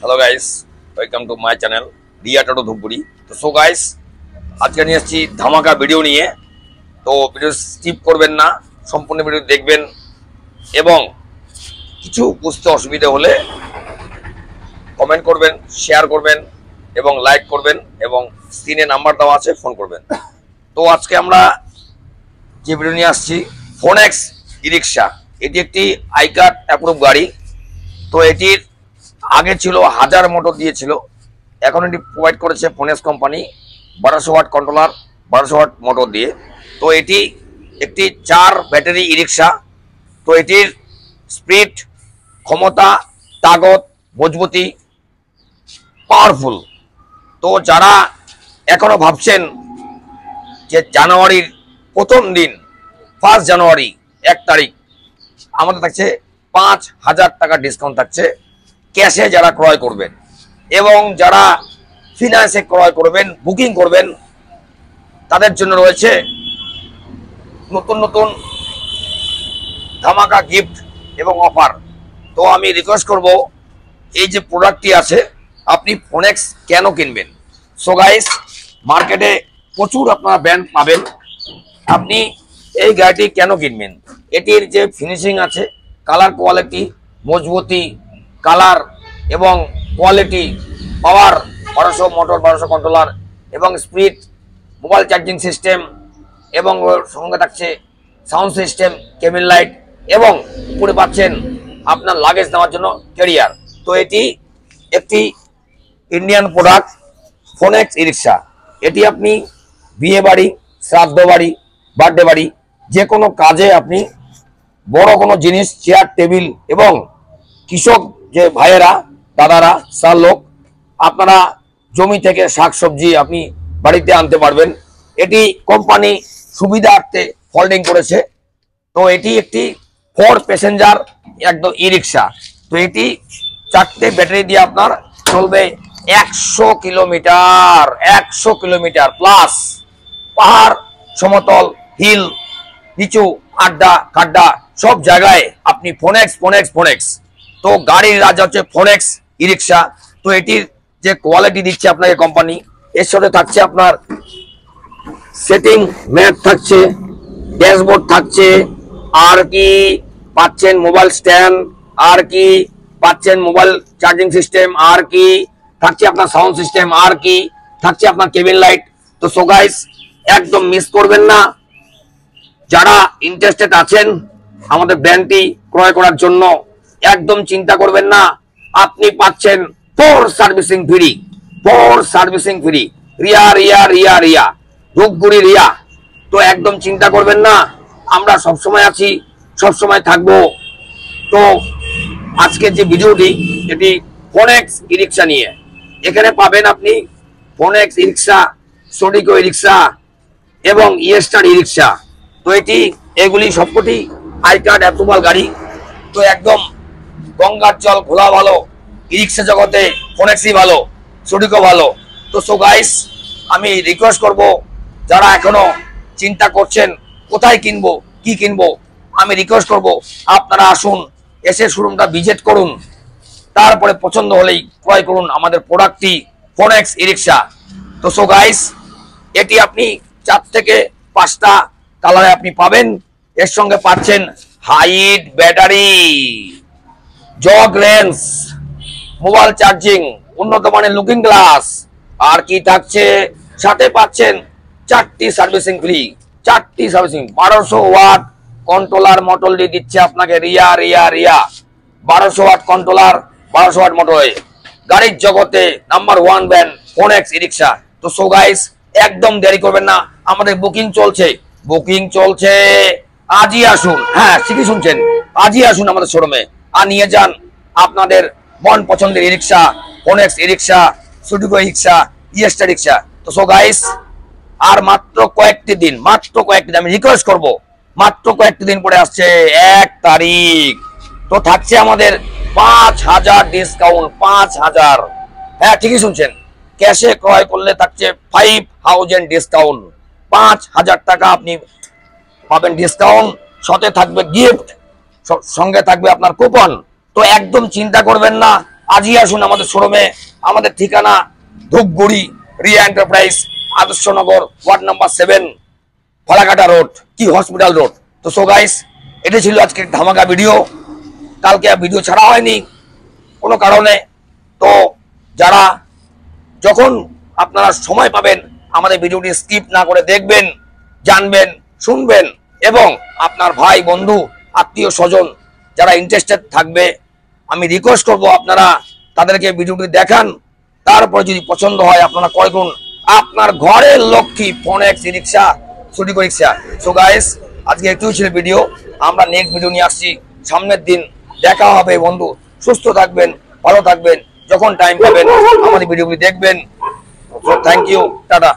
Hello guys, welcome to my channel Riya Toto Dhupguri. तो so guys, आज के নিয়ে ধামাকা ভিডিও নিয়ে। তো ভিডিও স্কিপ করবেন না, সম্পূর্ণ ভিডিও দেখবেন এবং কিছু বুঝতে অসুবিধা হলে কমেন্ট করবেন, শেয়ার করবেন এবং লাইক করবেন এবং স্ক্রিনে নাম্বার দেওয়া আছে, ফোন করবেন। তো আজকে আমরা যে ভিডিও নিয়ে আসছি ফোনেক্স ই-রিকশা। এটি একটি আই কার্ড অ্যাপ্রুভ গাড়ি। তো এটির আগে ছিল 1000 মোটর দিয়েছিল, এখন এটি প্রোভাইড করেছে ফোনেক্স company 1200 watt controller 1200 watt motor দিয়ে। তো এটি একটি 4 ব্যাটারি ই-রিকশা। তো এটির স্পিড, ক্ষমতা, তাগত, মজবুতি পাওয়ারফুল। তো যারা এখনো ভাবছেন যে জানুয়ারির প্রথম দিন 1 জানুয়ারি 1 তারিখ আমাদের থাকছে 5000 টাকা ডিসকাউন্ট থাকছে ক্যাশে যারা ক্রয় করবেন, এবং যারা ফিনান্সে ক্রয় করবেন, বুকিং করবেন, তাদের জন্য রয়েছে নতুন নতুন ধামাকা গিফট এবং অফার। তো আমি রিকোয়েস্ট করব, এই যে প্রোডাক্টটি আছে আপনি ফোনেক্স কেন কিনবেন। সো গাইস, মার্কেটে প্রচুর আপনারা ব্র্যান্ড পাবেন, আপনি এই গাড়িটি কেন কিনবেন। এটির যে ফিনিশিং আছে, কালার কোয়ালিটি, মজবুতি, কালার এবং কোয়ালিটি, পাওয়ার 1200 মোটর 1200 কন্ট্রোলার এবং স্পিড, মোবাইল চার্জিং সিস্টেম এবং সঙ্গে থাকছে সাউন্ড সিস্টেম, কেবিন লাইট এবং উপরে পাচ্ছেন আপনার লাগেজ নেওয়ার জন্য ক্যারিয়ার। তো এটি একটি ইন্ডিয়ান প্রোডাক্ট ফোনেক্স ই-রিকশা। এটি আপনি বিয়ে বাড়ি, শ্রাদ্ধ বাড়ি, বার্থডে বাড়ি, যে কোনো কাজে আপনি বড় কোনো জিনিস, চেয়ার টেবিল এবং কৃষক যে ভাইয়েরা, দাদারা, সার লোক, আপনারা জমি থেকে শাকসবজি আপনি বাড়িতে আনতে পারবেন। এটি কোম্পানি সুবিধার্থে ফোল্ডিং করেছে। তো এটি একটি 4 প্যাসেঞ্জার একদম ই-রিকশা। তো এটি 4টে ব্যাটারি দিয়ে আপনার চলবে 100 কিলোমিটার, 100 কিলোমিটার প্লাস। পাহাড়, সমতল, হিল, নিচু, আড্ডা খাড্ডা সব জায়গায় আপনি ফোনেক্স ফোনেক্স ফোনেক্স। তো গাড়ির রাজা হচ্ছে ফোনেক্স ই-রিকশা। তো এটির যে কোয়ালিটি দিচ্ছে আপনাকে কোম্পানি, এর সাথে থাকছে আপনার সেটিং ম্যাট থাকছে, ড্যাশবোর্ড থাকছে, আর কি পাচ্ছেন মোবাইল স্ট্যান্ড, আর কি পাচ্ছেন মোবাইল চার্জিং সিস্টেম, আর কি থাকছে আপনার সাউন্ড সিস্টেম, আর কি থাকছে আপনার কেবিন লাইট। তো সো গাইস, একদম মিস করবেন না। যারা ইন্টারেস্টেড আছেন আমাদের ব্র্যান্ডটি ক্রয় করার জন্য, একদম চিন্তা করবেন না, আপনি পাচ্ছেন 4 servicing free, 4 servicing free. Riya Riya Riya Riya Dhupguri Riya. তো একদম চিন্তা করবেন না, আমরা সবসময় আছি, সবসময় থাকবো। তো আজকে যে ভিডিওটি, এটি ফোনেক্স ই-রিকশা নিয়ে। এখানে পাবেন আপনি ফোনেক্স ই-রিকশা, সোডিকো ই-রিকশা এবং ইয়েস্টার ই-রিকশা। তো এগুলি সবকটি আই কার্ড অ্যাপ্রুভাল গাড়ি। তো একদম গঙ্গার জল ঘোলা ভালো, ই-রিকশা জগতে ফোনেক্সই ভালো, সোডিকো ভালো। তো সো গাইস, আমি রিকোয়েস্ট করব, যারা এখনো চিন্তা করছেন কোথায় কিনবো, কি কিনবো, আমি রিকোয়েস্ট করব আপনারা আসুন, এসে শোরুমটা ভিজিট করুন, তারপরে পছন্দ হলেই ক্রয় করুন আমাদের প্রোডাক্টটি ফোনেক্স ই-রিকশা। তো সো গাইস, এটি আপনি 4 থেকে 5টা কালারে আপনি পাবেন। এর সঙ্গে পাচ্ছেন height battery, jug range, mobile charging, উন্নত মানের লুকিং গ্লাস, আর কি থাকছে সাথে পাচ্ছেন 4টি সার্ভিসিং ফ্রি, 4টি সার্ভিসিং। 1200 ওয়াট কন্ট্রোলার মোটর দিয়ে দিচ্ছে আপনাকে Riya Riya Riya. 1200 watt controller 1200 watt মোটরে গাড়ির জগতে নাম্বার 1 ব্র্যান্ড ফোনেক্স ই-রিকশা। তো সো গাইস, একদম দেরি করবেন না, আমাদের বুকিং চলছে, বুকিং চলছে। আজই আসুন, হ্যাঁ ঠিকই শুনছেন, আজই আসুন আমাদের শোরুমে আর নিয়ে যান আপনাদের মন পছন্দের e rickshaw, phonics e rickshaw, সোডিকো e rickshaw, ইয়েস্টার rickshaw. তো সো গাইস, আর মাত্র কয়েকটি দিন, আমি রিকোয়েস্ট করব, মাত্র কয়েকটি দিন পরে আসছে 1 তারিখ। তো থাকছে আমাদের 5000 ডিসকাউন্ট, 5000। হ্যাঁ ঠিকই শুনছেন, ক্যাশে ক্রয় করলে থাকছে 5000 ডিসকাউন্ট, 5000 টাকা আপনি পাবেন ডিসকাউন্ট, সাথে থাকবে গিফট, সঙ্গে থাকবে আপনার কুপন। তো একদম চিন্তা করবেন না, আজই আসুন আমাদের শোরুমে। আমাদের ঠিকানা Dhupguri Riya enterprise, Adarshnagar, ward number 7, Falakata road, কি হসপিটাল রোড। তো সো গাইস, এটা ছিল আজকের ধামাকা ভিডিও। কালকে ভিডিও ছাড়া হয়নি কোনো কারণে। তো যারা যখন আপনারা সময় পাবেন আমাদের ভিডিওটি স্কিপ না করে দেখবেন, জানবেন, শুনবেন, এবং আপনার ভাই বন্ধু আত্মীয় স্বজন যারা ইন্টারেস্টেড থাকবে আমি রিকোয়েস্ট করব আপনারা তাদেরকে ভিডিওটি দেখান। তারপরে যদি পছন্দ হয় আপনারা ক্রয় করুন। আপনার ঘরের লক্ষ্মী ফোনেক্স রিক্সা, সুডিকো রিক্সা। সো গাইস, আজকে একটুই ছিল ভিডিও। আমরা নেক্সট ভিডিও নিয়ে আসছি সামনের দিন। দেখা হবে বন্ধু। সুস্থ থাকবেন, ভালো থাকবেন। যখন টাইম পাবেন আমাদের ভিডিওগুলি দেখবেন। Thank you, tata.